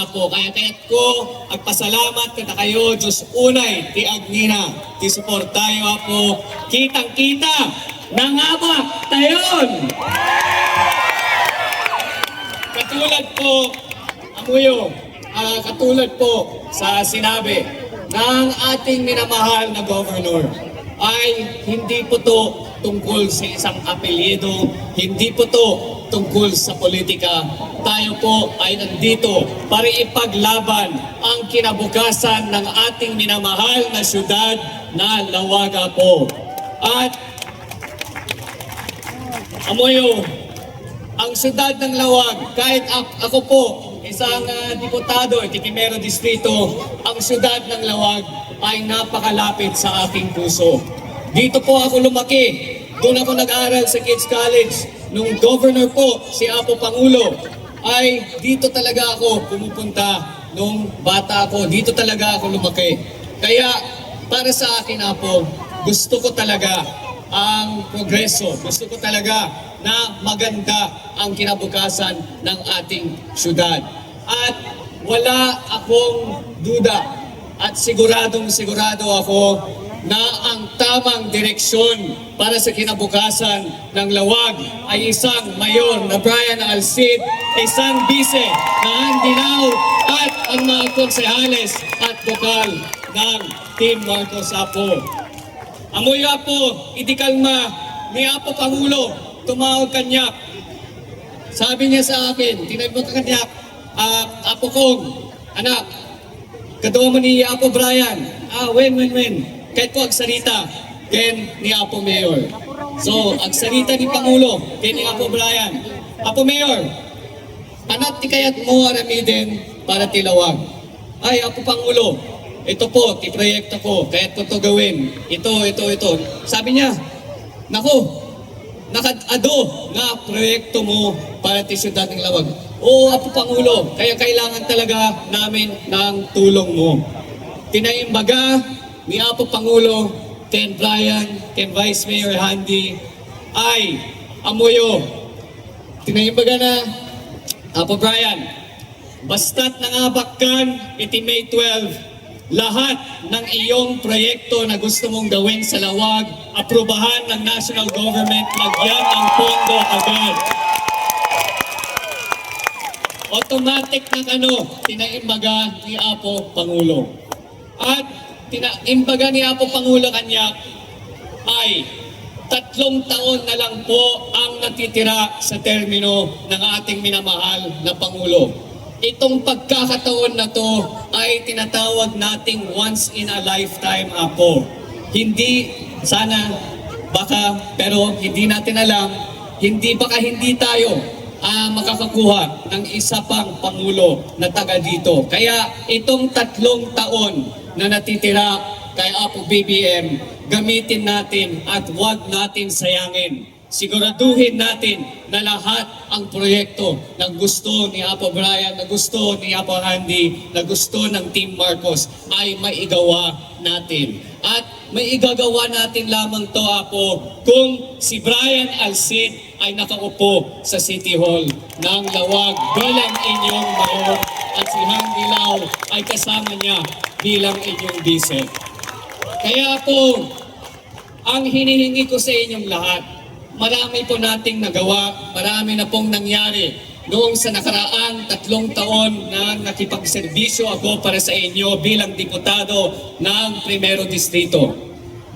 po, kaya't ko agpasalamat kada kayo, Diyos unay, ti Agnina, ti support tayo po, kitang-kita, nangabak tayon! Katulad po, amuyo, katulad po sa sinabi ng ating minamahal na governor, ay hindi po to tungkol sa isang apelyido, hindi po to tungkol sa politika. Tayo po ay nandito para ipaglaban ang kinabukasan ng ating minamahal na syudad na Lawaga po. At amoyo, ang syudad ng Lawag, kahit ako po, isang diputado, Primero Distrito, ang syudad ng Lawag ay napakalapit sa aking puso. Dito po ako lumaki. Doon ako nag-aral sa Kids College. Nung governor po, si Apo Pangulo, ay dito talaga ako pumupunta nung bata ako. Dito talaga ako lumaki. Kaya para sa akin, Apo, gusto ko talaga ang progreso. Gusto ko talaga na maganda ang kinabukasan ng ating syudad. At wala akong duda at sigurado ako na ang tamang direksyon para sa kinabukasan ng Lawag ay isang mayor na Brian Alcid, isang bise na Andy Lau at ang mga konsehales at bokal ng Team Marcos Apo. Amoy Apo, itikalma ni Apo Pangulo, tumawag kanyak. Sabi niya sa akin, tinawag ka kanyak, Apo Kong, anak, kadawa mo ni Apo Brian, when. Kahit ko agsalita, ken ni Apo Mayor. So, agsalita ni Pangulo, ken ni Apo Brian. Apo Mayor, anak ti kayat mo aramiden para tilawag. Ay, Apo Pangulo, ito po, ti proyekto ko, kaya't ko to gawin. Ito. Sabi niya, nako, nakad-ado nga proyekto mo para ti syudad ng Lawag. Oo, Apo Pangulo, kaya kailangan talaga namin ng tulong mo. Tinaimbaga ni Apo Pangulo, Ken Brian, Ken Vice Mayor Handy, ay amuyo. Tinaimbaga na, Apo Brian, basta't nangabakkan iti May 12, lahat ng iyong proyekto na gusto mong gawin sa Lawag, aprubahan ng national government, lagyan ng pondo agad. Automatic ng tinaimbaga ni Apo Pangulo. At tinaimbaga ni Apo Pangulo kanya ay 3 taon na lang po ang natitira sa termino ng ating minamahal na Pangulo. Itong pagkakataon na to ay tinatawag nating once in a lifetime, Apo. Hindi, sana, baka, pero hindi natin alam, baka hindi tayo makakakuha ng isa pang Pangulo na taga dito. Kaya itong 3 taon na natitira kay Apo BBM, gamitin natin at huwag natin sayangin. Siguraduhin natin na lahat ang proyekto na gusto ni Apo Brian, na gusto ni Apo Handy, na gusto ng Team Marcos ay maigawa natin. At may igagawa natin lamang to, Apo, kung si Brian Alcid ay nakaupo sa City Hall ng Lawag bilang inyong mayor at si Handy Lau ay kasama niya bilang inyong bise. Kaya po, ang hinihingi ko sa inyong lahat, marami po nating nagawa, marami na pong nangyari noong sa nakaraang 3 taon na nakipagserbisyo ako para sa inyo bilang diputado ng Primero Distrito.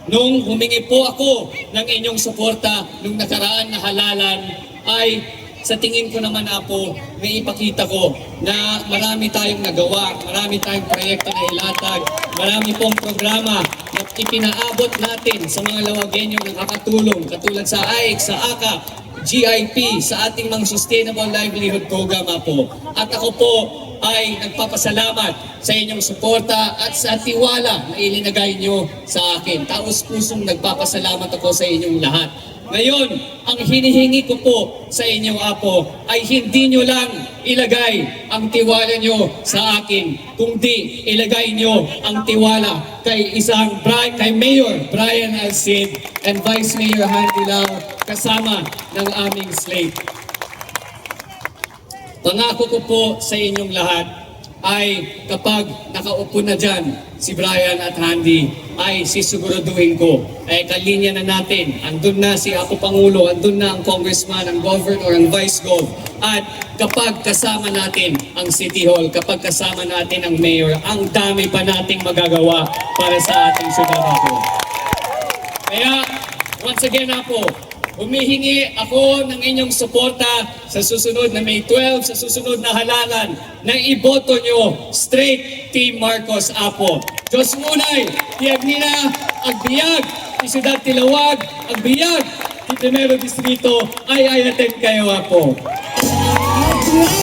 Nung humingi po ako ng inyong suporta nung nakaraan na halalan, ay sa tingin ko naman, Apo, may ipakita ko na marami tayong nagawa, marami tayong proyekto na ilatag, marami pong programa na ipinaabot natin sa mga Lawagenyong nakakatulong, katulad sa AIC, sa AKA, GIP, sa ating mga Sustainable Livelihood Program, Apo. At ako po ay nagpapasalamat sa inyong suporta at sa tiwala na ilinagay nyo sa akin. Taos pusong nagpapasalamat ako sa inyong lahat. Ngayon, ang hinihingi ko po sa inyong, Apo, ay hindi nyo lang ilagay ang tiwala nyo sa akin, kundi ilagay nyo ang tiwala kay kay Mayor Brian Alcid and Vice Mayor Handy Lau kasama ng aming slate. Pangako ko po sa inyong lahat ay kapag nakaupo na dyan si Brian at Handy, ay sisiguraduhin ko, ay kalinya na natin, andun na si Apo Pangulo, andun na ang congressman, ang governor, ang vice gov, at kapag kasama natin ang City Hall, kapag kasama natin ang mayor, ang dami pa nating magagawa para sa ating syudad Apo. Kaya, once again Apo, humihingi ako ng inyong suporta sa susunod na May 12, sa susunod na halalan, na iboto nyo straight Team Marcos Apo. Diyos munay, tiyag nila, agbiyag, Ciudad Tilawag, agbiyag, Primero Distrito, ay ayaten kayo Apo.